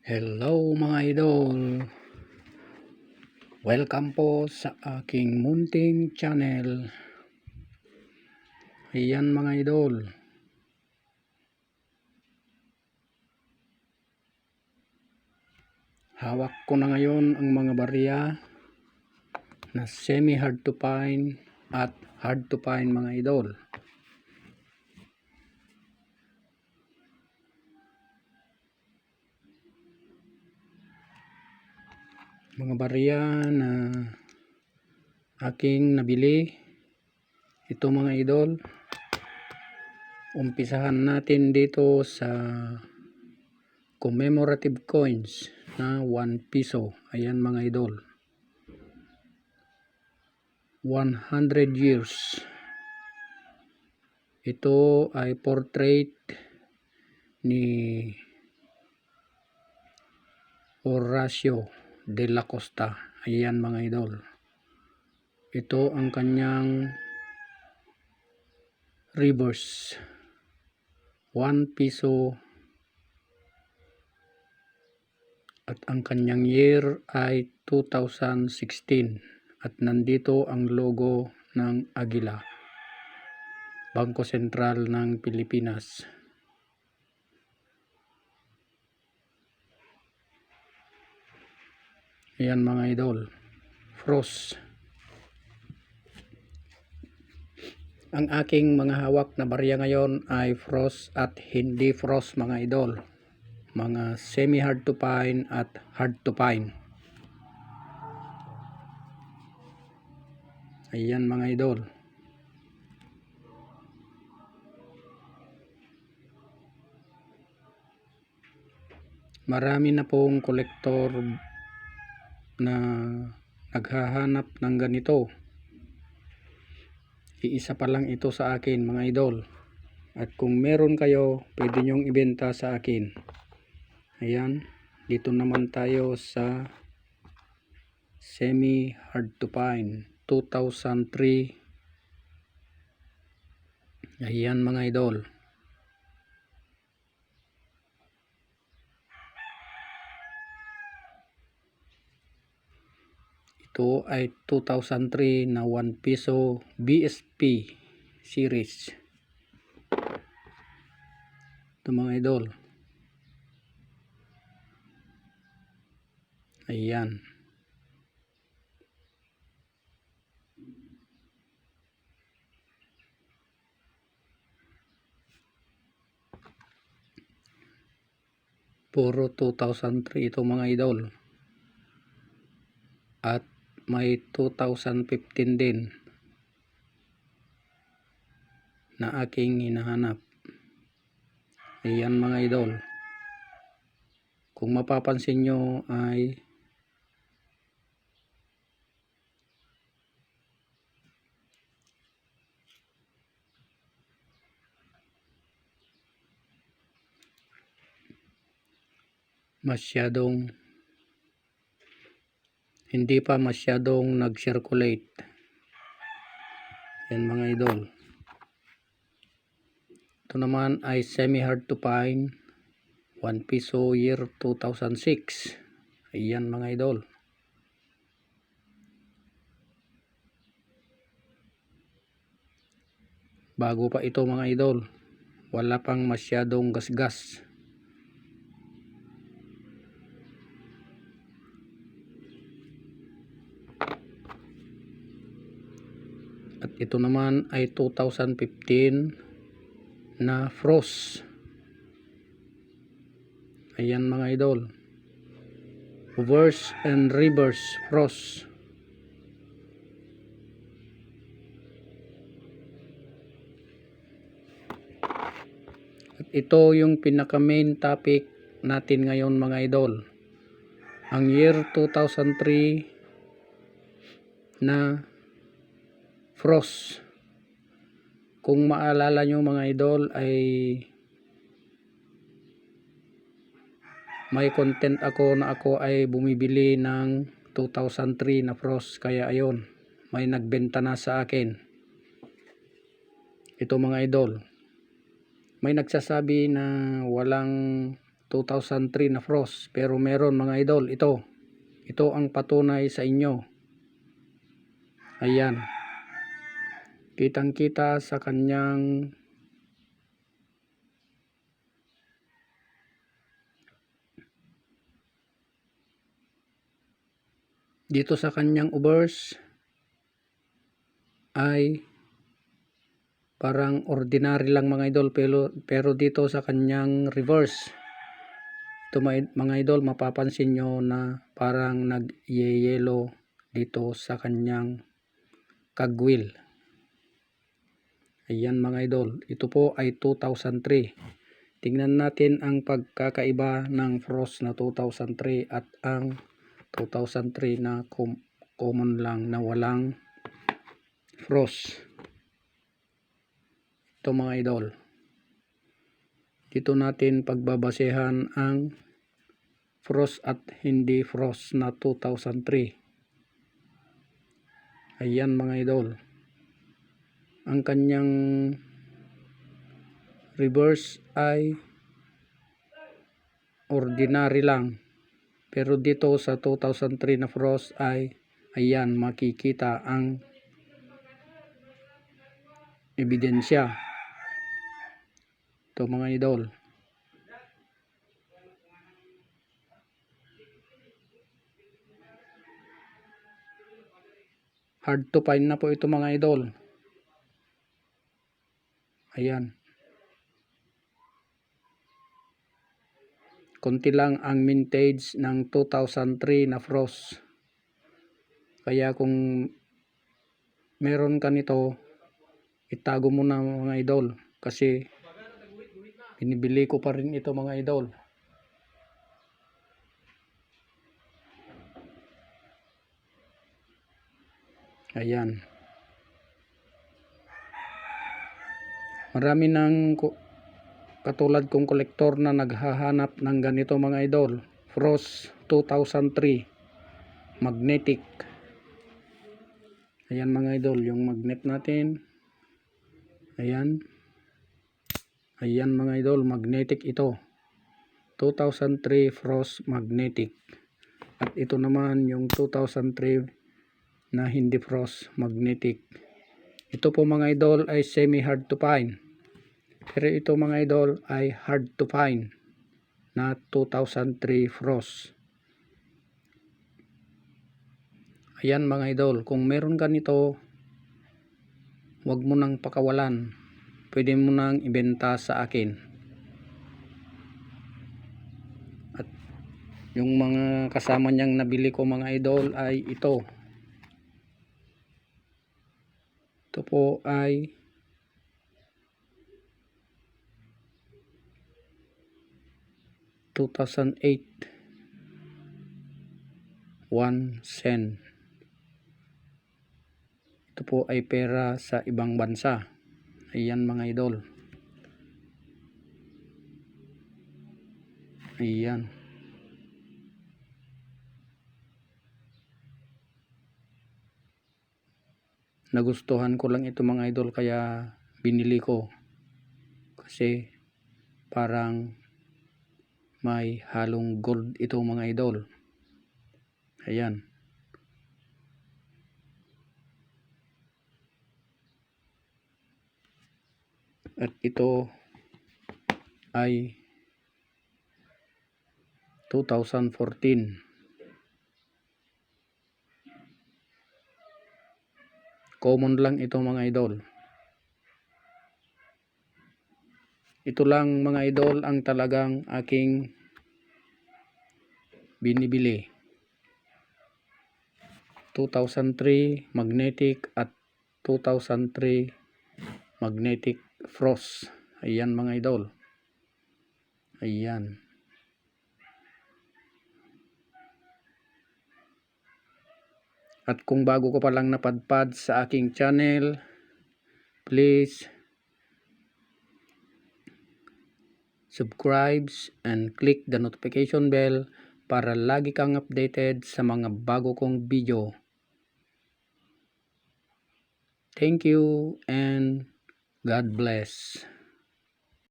Hello mga idol, welcome po sa aking munting channel. Ayan mga idol, hawak ko na ngayon ang mga barya na semi hard to find at hard to find mga idol. Mga barya na aking nabili, ito mga idol. Umpisahan natin dito sa commemorative coins na 1 piso. Ayan mga idol, 100 years. Ito ay portrait ni Horacio de la Costa. Ayan mga idol, ito ang kanyang reverse 1 piso at ang kanyang year ay 2016 at nandito ang logo ng Agila, Bangko Sentral ng Pilipinas. Ayan mga idol, frost. Ang aking mga hawak na barya ngayon ay frost at hindi frost mga idol, mga semi hard to find at hard to find. Ayan mga idol, marami na pong kolektor na naghahanap ng ganito. Iisa pa lang ito sa akin mga idol, at kung meron kayo pwede nyong ibenta sa akin. Ayan, dito naman tayo sa semi hard to find 2003. Ayan mga idol, ito ay 2003 na 1 piso BSP series. Ito mga idol, ayan. Puro 2003 ito mga idol, at may 2015 din na aking hinahanap. Ayan mga idol, kung mapapansin nyo ay hindi pa masyadong nag-circulate. Yan mga idol, ito naman ay semi hard to find 1 piso year 2006. Ayan mga idol, bago pa ito mga idol, wala pang masyadong gasgas. At ito naman ay 2015 na frost. Ayan mga idol, reverse and reverse frost. At ito yung pinaka main topic natin ngayon mga idol, ang year 2003 na frost. Kung maalala nyo mga idol ay may content ako na ako ay bumibili ng 2003 na frost, kaya ayun, may nagbenta na sa akin. Ito mga idol, may nagsasabi na walang 2003 na frost. Pero meron mga idol, ito ang patunay sa inyo. Ayan, kitang kita sa kanyang dito sa kanyang obverse ay parang ordinary lang mga idol, pero dito sa kanyang reverse, ito mga idol, mapapansin nyo na parang nag-yellow dito sa kanyang kagwil. Ayan mga idol, ito po ay 2003. Tingnan natin ang pagkakaiba ng frost na 2003 at ang 2003 na common lang na walang frost. Ito mga idol, dito natin pagbabasehan ang frost at hindi frost na 2003. Ayan mga idol, ang kanyang reverse ay ordinary lang, pero dito sa 2003 na frost ay ayan, makikita ang ebidensya. Ito mga idol, hard to find na po ito mga idol. Ayan, konti lang ang mintage ng 2003 na frost. Kaya kung meron ka nito, itago mo na mga idol, kasi binibili ko pa rin ito mga idol. Ayan, marami ng katulad kong kolektor na naghahanap ng ganito mga idol, frost 2003 magnetic. Ayan mga idol, yung magnet natin. Ayan, ayan mga idol, magnetic ito, 2003 frost magnetic. At ito naman yung 2003 na hindi frost magnetic. Ito po mga idol ay semi hard to find, pero ito mga idol ay hard to find na 2003 frost. Ayan mga idol, kung meron ka nito, huwag mo nang pakawalan, pwede mo nang ibenta sa akin. At yung mga kasama niyang nabili ko mga idol ay ito po ay 2008 1 cent. Ito po ay pera sa ibang bansa. Ayan mga idol, ayan, nagustuhan ko lang ito mga idol, kaya binili ko, kasi parang may halong gold ito mga idol. Ayan, at ito ay 2014. Common lang ito mga idol. Ito lang mga idol ang talagang aking binibili, 2003 magnetic at 2003 magnetic frost. Ayan mga idol, ayan. At kung bago ko pa lang napadpad sa aking channel, please subscribe and click the notification bell para lagi kang updated sa mga bago kong video. Thank you and God bless.